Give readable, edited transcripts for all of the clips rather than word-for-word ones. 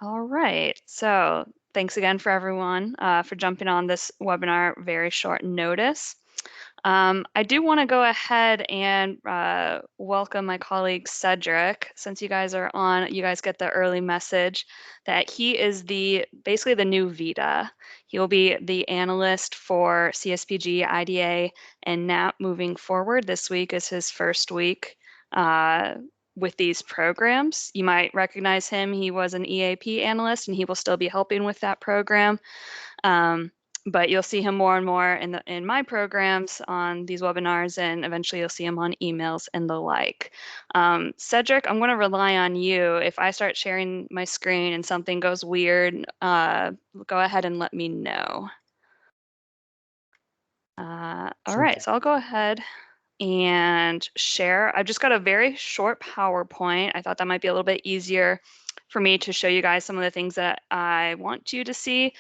All right. So thanks again for everyone for jumping on this webinar, very short notice. I do want to go ahead and welcome my colleague Cedric. Since you guys are on, you guys get the early message that he is basically the new Vita. He will be the analyst for CSBG, IDA, and NAP moving forward. This week is his first week with these programs. You might recognize him. He was an EAP analyst, and he will still be helping with that program. But you'll see him more and more in my programs on these webinars, and eventually you'll see him on emails and the like. Cedric, I'm going to rely on you. If I start sharing my screen and something goes weird, go ahead and let me know. All right, so I'll go ahead and share. I've just got a very short PowerPoint. I thought that might be a little bit easier for me to show you guys some of the things that I want you to see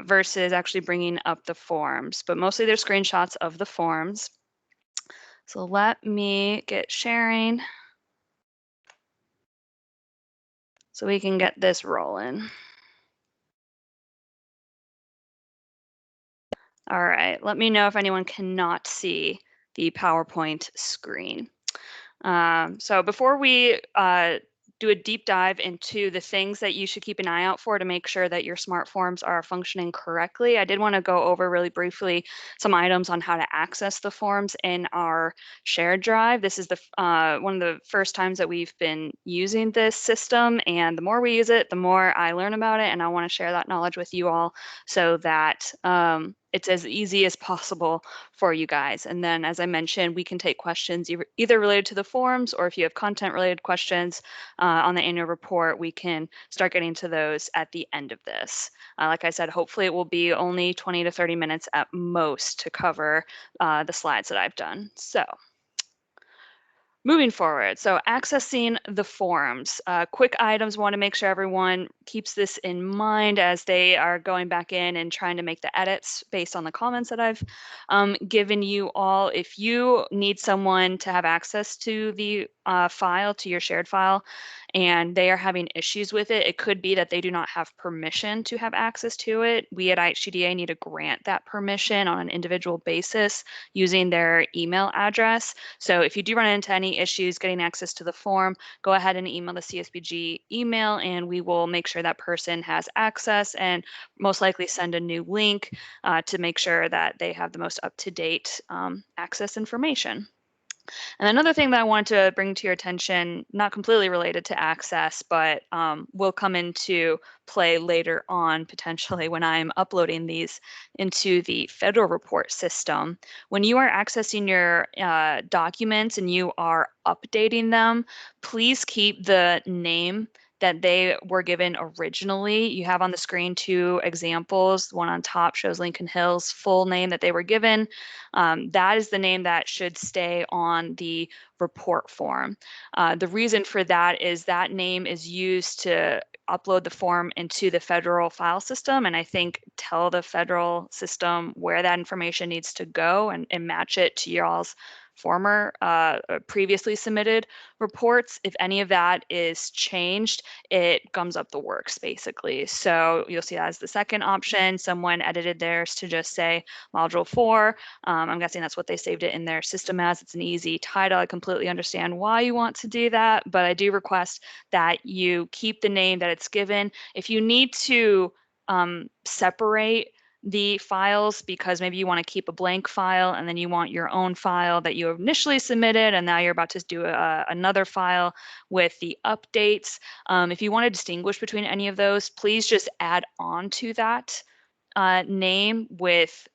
versus actually bringing up the forms. But mostly they're screenshots of the forms. So let me get sharing so we can get this rolling. All right, let me know if anyone cannot see the PowerPoint screen. So before we do a deep dive into the things that you should keep an eye out for to make sure that your smart forms are functioning correctly, I did want to go over really briefly some items on how to access the forms in our shared drive. This is one of the first times that we've been using this system, and the more we use it, the more I learn about it, and I want to share that knowledge with you all so that it's as easy as possible for you guys. And then, as I mentioned, we can take questions either related to the forms, or if you have content-related questions on the annual report, we can start getting to those at the end of this. Like I said, hopefully it will be only 20 to 30 minutes at most to cover the slides that I've done. So moving forward, so accessing the forms. Quick items, want to make sure everyone keeps this in mind as they are going back in and trying to make the edits based on the comments that I've given you all. If you need someone to have access to the file, to your shared file, and they are having issues with it, it could be that they do not have permission to have access to it. We at IHGDA need to grant that permission on an individual basis using their email address. So if you do run into any issues getting access to the form, go ahead and email the CSBG email, and we will make sure that person has access and most likely send a new link to make sure that they have the most up-to-date access information. And another thing that I wanted to bring to your attention, not completely related to access, but will come into play later on potentially when I'm uploading these into the federal report system. When you are accessing your documents and you are updating them, please keep the name that they were given originally. You have on the screen two examples. One on top shows Lincoln Hill's full name that they were given. That is the name that should stay on the report form. The reason for that is that name is used to upload the form into the federal file system, and I think tell the federal system where that information needs to go and match it to y'all's former previously submitted reports. If any of that is changed, it gums up the works basically. So you'll see that as the second option. Someone edited theirs to just say module 4. I'm guessing that's what they saved it in their system as. It's an easy title. I completely understand why you want to do that, but I do request that you keep the name that it's given. If you need to separate the files because maybe you want to keep a blank file and then you want your own file that you initially submitted and now you're about to do another file with the updates. If you want to distinguish between any of those, please just add on to that name with,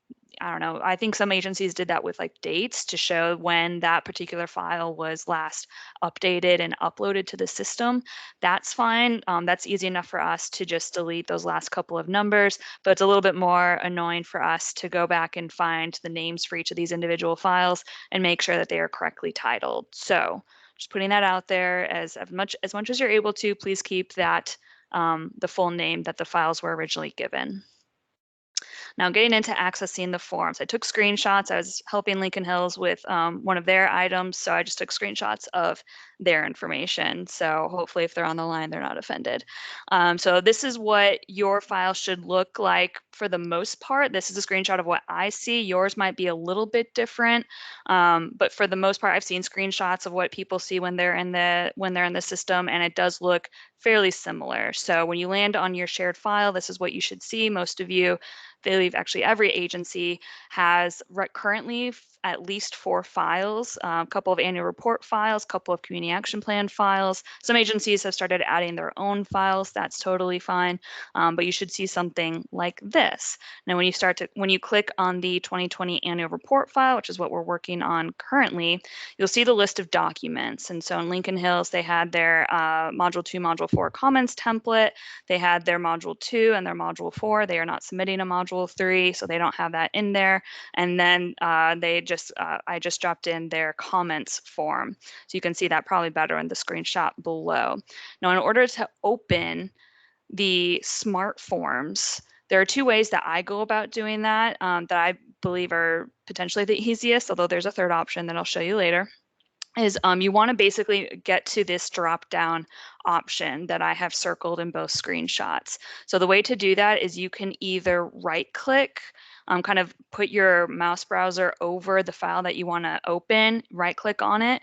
I don't know, I think some agencies did that with like dates to show when that particular file was last updated and uploaded to the system. That's fine. That's easy enough for us to just delete those last couple of numbers, but it's a little bit more annoying for us to go back and find the names for each of these individual files and make sure that they are correctly titled. So just putting that out there, as much as you're able to, please keep that the full name that the files were originally given. Now, getting into accessing the forms, I took screenshots. I was helping Lincoln Hills with one of their items, so I just took screenshots of their information. So hopefully, if they're on the line, they're not offended. So this is what your file should look like for the most part. This is a screenshot of what I see. Yours might be a little bit different, but for the most part, I've seen screenshots of what people see when they're in the system, and it does look fairly similar. So when you land on your shared file, this is what you should see. Most of you, I believe actually every agency has currently at least 4 files, a couple of annual report files, a couple of community action plan files. Some agencies have started adding their own files. That's totally fine, but you should see something like this. Now, when you click on the 2020 annual report file, which is what we're working on currently, you'll see the list of documents. And so in Lincoln Hills, they had their Module 2, Module 4 comments template. They had their Module 2 and their Module 4. They are not submitting a Module 3, so they don't have that in there. And then I just dropped in their comments form. So you can see that probably better in the screenshot below. Now, in order to open the smart forms, there are 2 ways that I go about doing that that I believe are potentially the easiest, although there's a third option that I'll show you later. Is you want to basically get to this drop down option that I have circled in both screenshots. So the way to do that is you can either right click, kind of put your mouse browser over the file that you want to open, right click on it,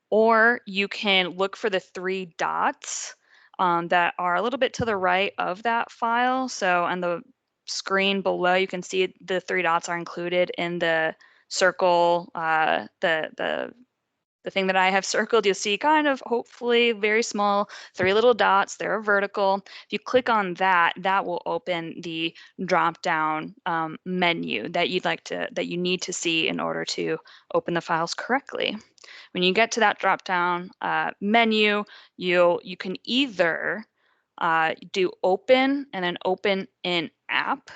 or you can look for the 3 dots that are a little bit to the right of that file. So on the screen below, you can see the 3 dots are included in the circle, the thing that I have circled. You'll see kind of hopefully very small 3 little dots. They're vertical. If you click on that, that will open the drop-down menu that you need to see in order to open the files correctly. When you get to that drop-down menu, you can either do open and then open in app.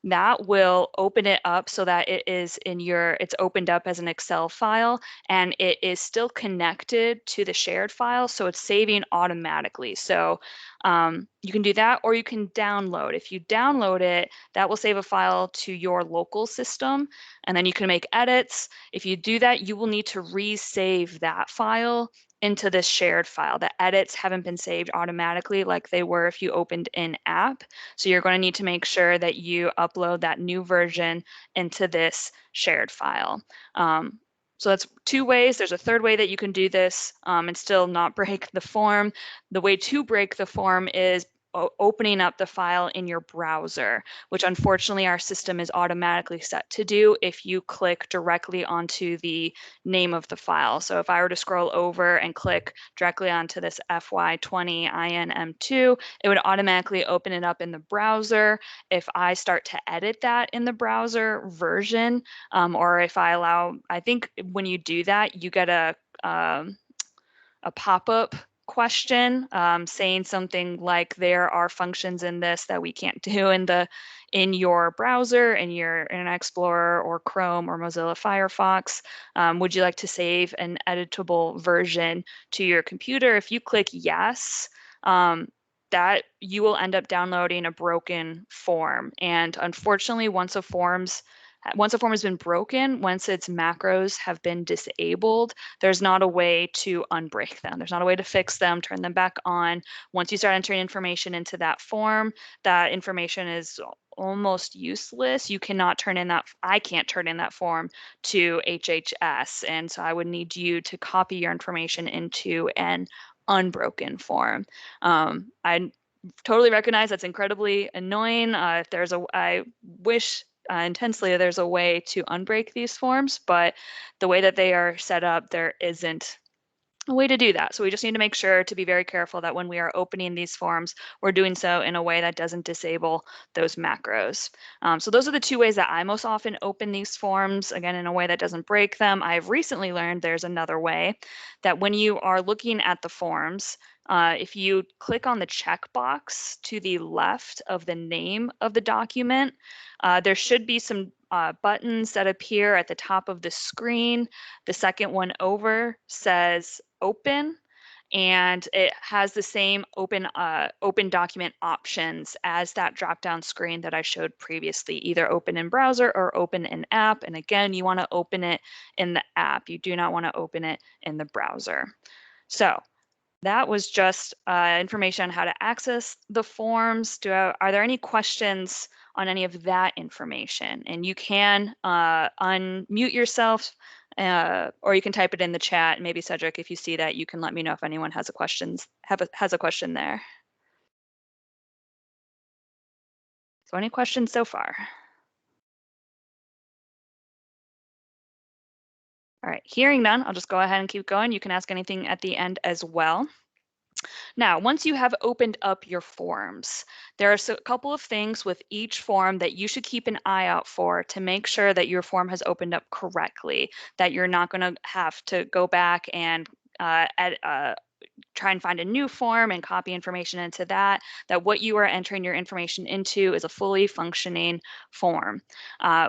That will open it up so that it's opened up as an Excel file, and it is still connected to the shared file, so it's saving automatically. So you can do that, or you can download. If you download it, that will save a file to your local system, and then you can make edits. If you do that, you will need to resave that file into this shared file. The edits haven't been saved automatically like they were if you opened in app. So you're going to need to make sure that you upload that new version into this shared file. So that's 2 ways. There's a third way that you can do this and still not break the form. The way to break the form is opening up the file in your browser, which unfortunately our system is automatically set to do if you click directly onto the name of the file. So if I were to scroll over and click directly onto this FY20 INM2, it would automatically open it up in the browser. If I start to edit that in the browser version, or if I think when you do that, you get a pop-up question saying something like there are functions in this that we can't do in your browser, in your Internet Explorer or Chrome or Mozilla Firefox. Would you like to save an editable version to your computer? If you click yes, that you will end up downloading a broken form. And unfortunately, once a form has been broken, once its macros have been disabled, there's not a way to unbreak them. There's not a way to fix them, turn them back on. Once you start entering information into that form, that information is almost useless. You cannot turn in that, I can't turn in that form to HHS. And so I would need you to copy your information into an unbroken form. I totally recognize that's incredibly annoying. I wish intensely there's a way to unbreak these forms, but the way that they are set up, there isn't a way to do that. So we just need to make sure to be very careful that when we are opening these forms, we're doing so in a way that doesn't disable those macros. So those are the 2 ways that I most often open these forms, again, in a way that doesn't break them. I've recently learned there's another way that when you are looking at the forms, if you click on the checkbox to the left of the name of the document, there should be some buttons that appear at the top of the screen. The second one over says open, and it has the same open document options as that drop-down screen that I showed previously, either open in browser or open in app. And again, you want to open it in the app. You do not want to open it in the browser. So that was just information on how to access the forms. Are there any questions on any of that information? And you can unmute yourself, or you can type it in the chat. Maybe Cedric, if you see that, you can let me know if anyone has has a question there. So any questions so far? All right, hearing none, I'll just go ahead and keep going. You can ask anything at the end as well. Now, once you have opened up your forms, there are a couple of things with each form that you should keep an eye out for to make sure that your form has opened up correctly, that you're not going to have to go back and try and find a new form and copy information into that what you are entering your information into is a fully functioning form.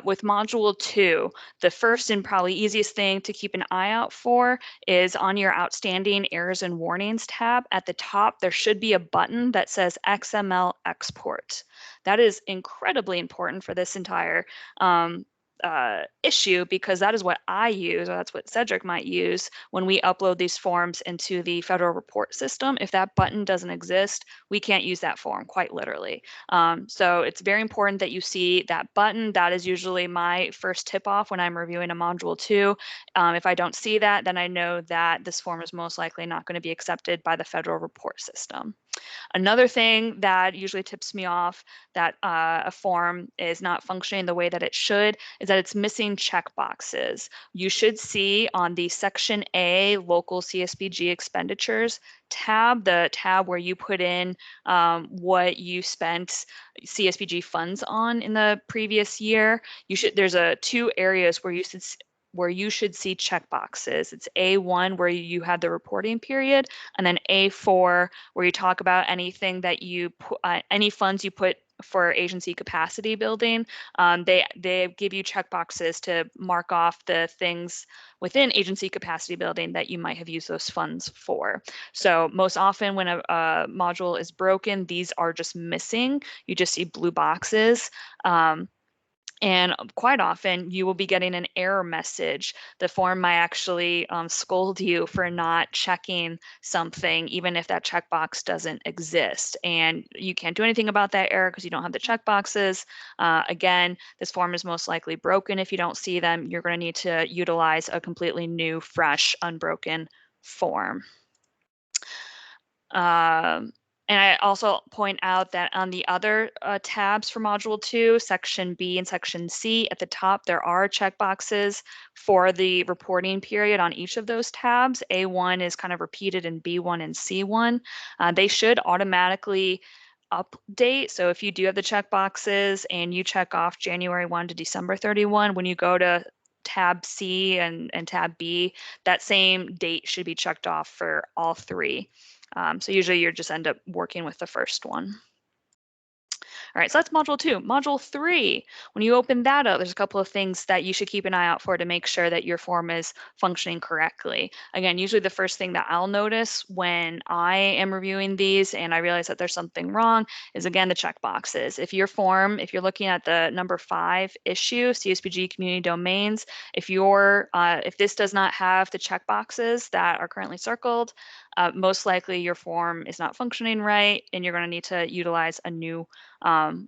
With Module 2, the first and probably easiest thing to keep an eye out for is on your Outstanding Errors and Warnings tab. At the top, there should be a button that says XML Export. That is incredibly important for this entire issue, because that is what I use, or that's what Cedric might use when we upload these forms into the federal report system. If that button doesn't exist, we can't use that form, quite literally. So it's very important that you see that button. That is usually my first tip off when I'm reviewing a Module 2. If I don't see that, then I know that this form is most likely not going to be accepted by the federal report system. Another thing that usually tips me off that a form is not functioning the way that it should is that it's missing checkboxes. You should see on the Section A local CSBG expenditures tab, the tab where you put in what you spent CSBG funds on in the previous year. There's two areas where you should see checkboxes. It's A1 where you had the reporting period, and then A4 where you talk about anything that you put, any funds you put for agency capacity building. They give you checkboxes to mark off the things within agency capacity building that you might have used those funds for. So most often when a module is broken, these are just missing. You just see blue boxes. And quite often you will be getting an error message. The form might actually scold you for not checking something, even if that checkbox doesn't exist. And you can't do anything about that error because you don't have the checkboxes. Again, this form is most likely broken. If you don't see them, you're going to need to utilize a completely new, fresh, unbroken form. And I also point out that on the other tabs for Module 2, Section B and Section C, at the top, there are checkboxes for the reporting period on each of those tabs. A1 is kind of repeated in B1 and C1. They should automatically update. So if you do have the checkboxes and you check off January 1 to December 31, when you go to tab C and tab B, that same date should be checked off for all three. So usually you just end up working with the first one. All right, so that's Module 2. Module 3, when you open that up, there's a couple of things that you should keep an eye out for to make sure that your form is functioning correctly. Again, usually the first thing that I'll notice when I am reviewing these and I realize that there's something wrong is, again, the checkboxes. If your form, if you're looking at the number 5 issue, CSBG community domains, if this does not have the checkboxes that are currently circled, most likely your form is not functioning right, and you're going to need to utilize a new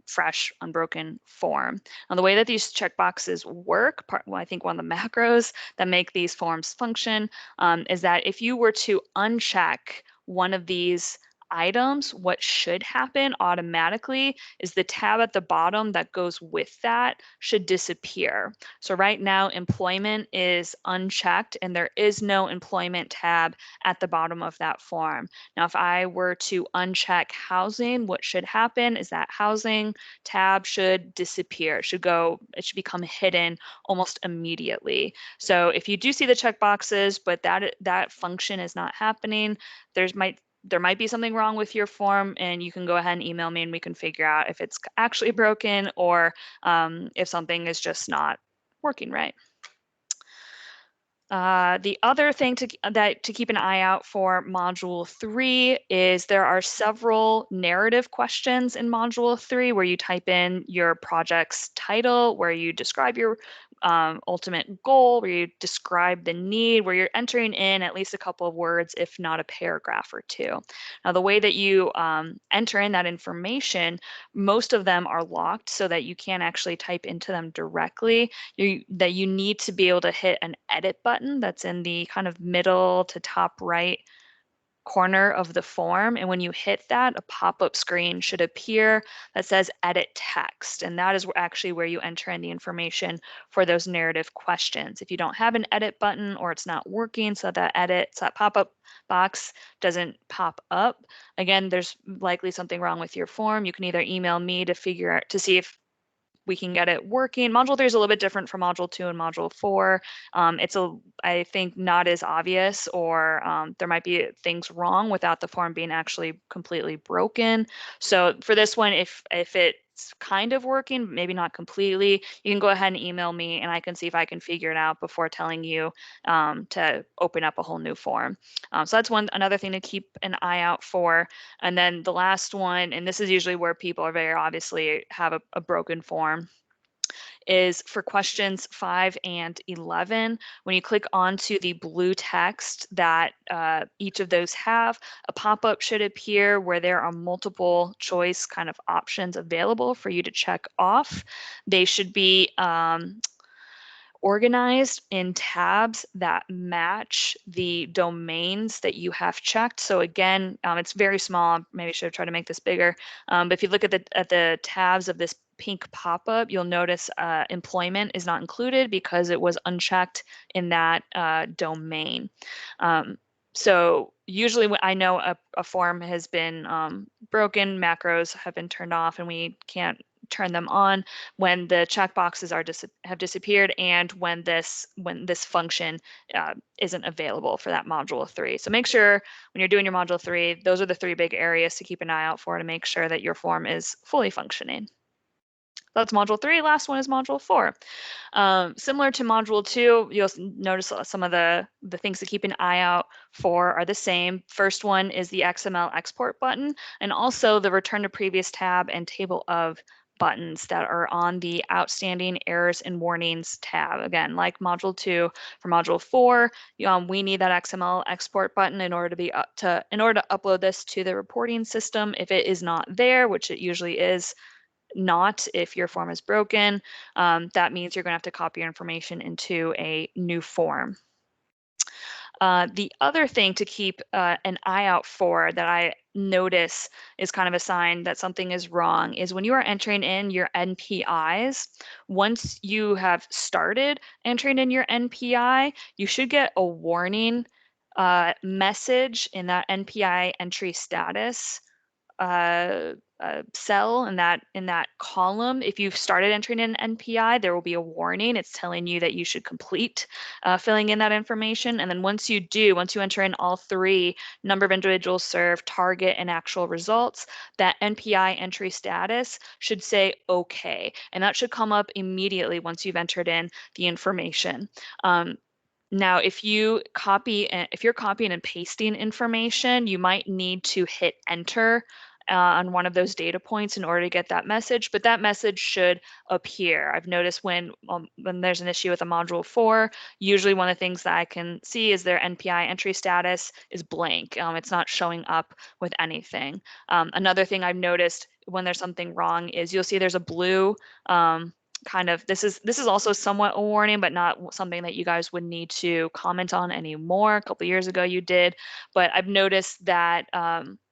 fresh, unbroken form. Now, the way that these checkboxes work, I think one of the macros that make these forms function is that if you were to uncheck one of these items, what should happen automatically is the tab at the bottom that goes with that should disappear. So right now, employment is unchecked and there is no employment tab at the bottom of that form. Now, if I were to uncheck housing, what should happen is that housing tab should disappear. It should become hidden almost immediately. So if you do see the checkboxes, but that function is not happening, there might be something wrong with your form, and you can go ahead and email me and we can figure out if it's actually broken or if something is just not working right. The other thing to keep an eye out for Module 3 is there are several narrative questions in Module 3 where you type in your project's title, where you describe your ultimate goal, where you describe the need, where you're entering in at least a couple of words, if not a paragraph or two. Now, the way that you enter in that information, most of them are locked so that you can't actually type into them directly. That you need to be able to hit an edit button that's in the kind of middle to top right corner of the form. And when you hit that, a pop-up screen should appear that says edit text. And that is actually where you enter in the information for those narrative questions. If you don't have an edit button or it's not working, so that pop-up box doesn't pop up, again, there's likely something wrong with your form. You can either email me to see if we can get it working. Module 3 is a little bit different from Module 2 and Module 4. It's I think, not as obvious, or there might be things wrong without the form being actually completely broken. So for this one, if it's kind of working, maybe not completely, you can go ahead and email me and I can see if I can figure it out before telling you to open up a whole new form. So that's another thing to keep an eye out for. And then the last one, and this is usually where people are very obviously have a broken form, is for questions 5 and 11. When you click onto the blue text that each of those have, a pop-up should appear where there are multiple choice kind of options available for you to check off. They should be organized in tabs that match the domains that you have checked. So again, it's very small. Maybe I should have tried to make this bigger. But if you look at the tabs of this pink pop-up, you'll notice employment is not included because it was unchecked in that domain. So usually when I know a form has been broken, macros have been turned off, and we can't turn them on when the checkboxes have disappeared and when this function isn't available for that module 3. So make sure when you're doing your module 3, those are the 3 big areas to keep an eye out for to make sure that your form is fully functioning. That's module 3. Last one is module 4. Similar to module 2, you'll notice some of the things to keep an eye out for are the same. First one is the XML export button, and also the return to previous tab and table of buttons that are on the outstanding errors and warnings tab. Again, like module 2, for module 4, we need that XML export button in order to upload this to the reporting system. If it is not there, which it usually is not if your form is broken, that means you're going to have to copy your information into a new form. The other thing to keep an eye out for that I notice is kind of a sign that something is wrong is when you are entering in your NPIs, once you have started entering in your NPI, you should get a warning message in that NPI entry status cell in that column. If you've started entering in NPI, there will be a warning. It's telling you that you should complete filling in that information. And then once you enter in all 3, number of individuals served, target, and actual results, that NPI entry status should say okay. And that should come up immediately once you've entered in the information. Now, if you're copying and pasting information, you might need to hit enter on one of those data points in order to get that message, but that message should appear. I've noticed when there's an issue with a module 4, usually one of the things that I can see is their NPI entry status is blank. It's not showing up with anything. Another thing I've noticed when there's something wrong is you'll see there's a blue this is also somewhat a warning, but not something that you guys would need to comment on anymore. A couple years ago you did, but I've noticed that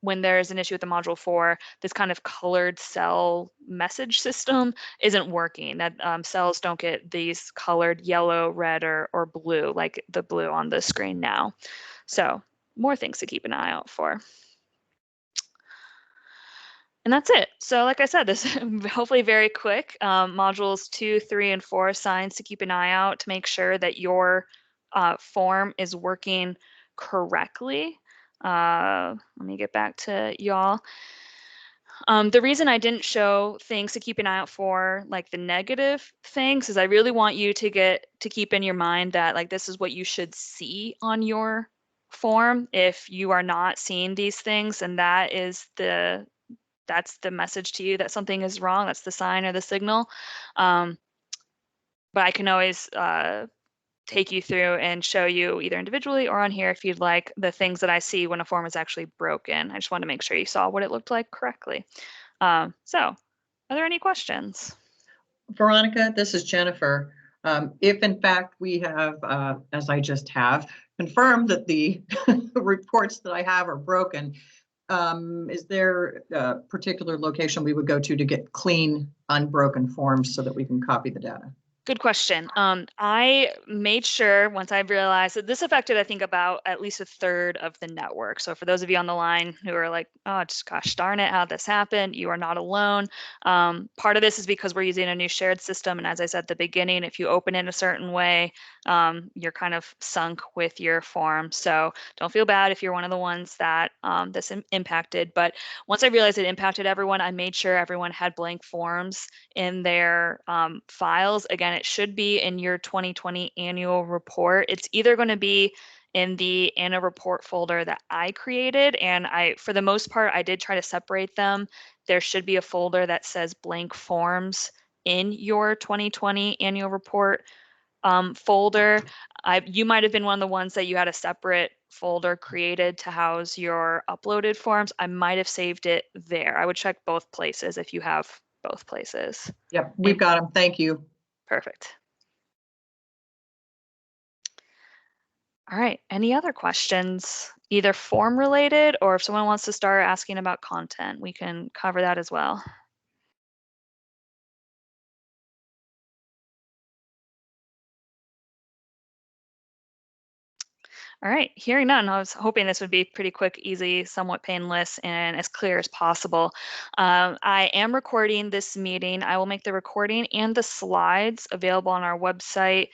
when there's an issue with the module 4, this kind of colored cell message system isn't working. That cells don't get these colored yellow, red, or blue like the blue on the screen now. So more things to keep an eye out for. And that's it. So like I said, this hopefully very quick. Modules 2, 3, and 4 signs to keep an eye out to make sure that your form is working correctly. Let me get back to y'all. The reason I didn't show things to keep an eye out for, like the negative things, is I really want you to keep in your mind that like this is what you should see on your form. If you are not seeing these things, and that's the message to you that something is wrong. That's the sign or the signal. But I can always take you through and show you either individually or on here if you'd like the things that I see when a form is actually broken. I just want to make sure you saw what it looked like correctly. So are there any questions? Veronica, this is Jennifer. If in fact we have, as I just have, confirmed that the reports that I have are broken, is there a particular location we would go to get clean, unbroken forms so that we can copy the data? Good question. I made sure once I realized that this affected, I think, about at least a third of the network. So for those of you on the line who are like, oh, just gosh darn it, how'd this happen? You are not alone. Part of this is because we're using a new shared system. And as I said at the beginning, if you open it a certain way, you're kind of sunk with your form. So don't feel bad if you're one of the ones that this impacted. But once I realized it impacted everyone, I made sure everyone had blank forms in their files. Again, it should be in your 2020 annual report. It's either going to be in the annual report folder that I created, and for the most part, I did try to separate them. There should be a folder that says blank forms in your 2020 annual report folder. You might have been one of the ones that you had a separate folder created to house your uploaded forms. I might have saved it there. I would check both places if you have both places. Yep, we've got them. Thank you. Perfect. All right, any other questions, either form related or if someone wants to start asking about content, we can cover that as well. All right, hearing none, I was hoping this would be pretty quick, easy, somewhat painless, and as clear as possible. I am recording this meeting. I will make the recording and the slides available on our website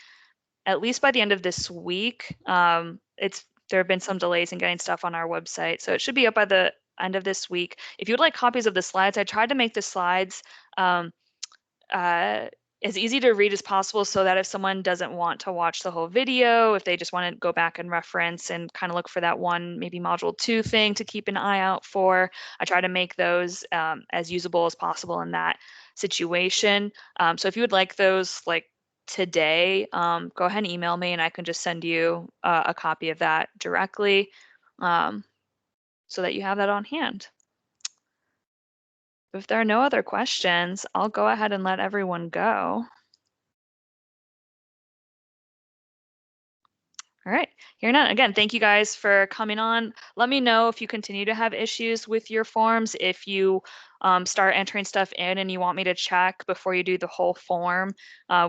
at least by the end of this week. There have been some delays in getting stuff on our website, so it should be up by the end of this week. If you would like copies of the slides, I tried to make the slides as easy to read as possible so that if someone doesn't want to watch the whole video, if they just want to go back and reference and kind of look for that one, maybe module 2 thing to keep an eye out for, I try to make those as usable as possible in that situation. So if you would like those like today, go ahead and email me and I can just send you a copy of that directly so that you have that on hand. If there are no other questions, I'll go ahead and let everyone go. All right, here now. Again, thank you guys for coming on. Let me know if you continue to have issues with your forms, if you start entering stuff in and you want me to check before you do the whole form,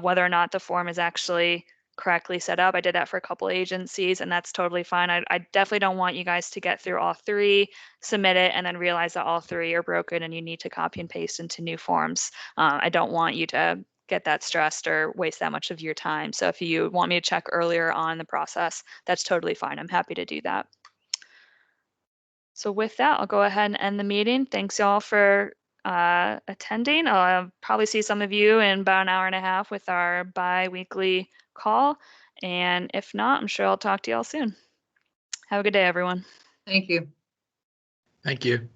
whether or not the form is actually correctly set up. I did that for a couple agencies and that's totally fine. I definitely don't want you guys to get through all 3, submit it, and then realize that all 3 are broken and you need to copy and paste into new forms. I don't want you to get that stressed or waste that much of your time. So if you want me to check earlier on the process, that's totally fine. I'm happy to do that. So with that, I'll go ahead and end the meeting. Thanks y'all for attending. I'll probably see some of you in about an hour and a half with our bi-weekly call. And if not, I'm sure I'll talk to y'all soon. Have a good day, everyone. Thank you. Thank you.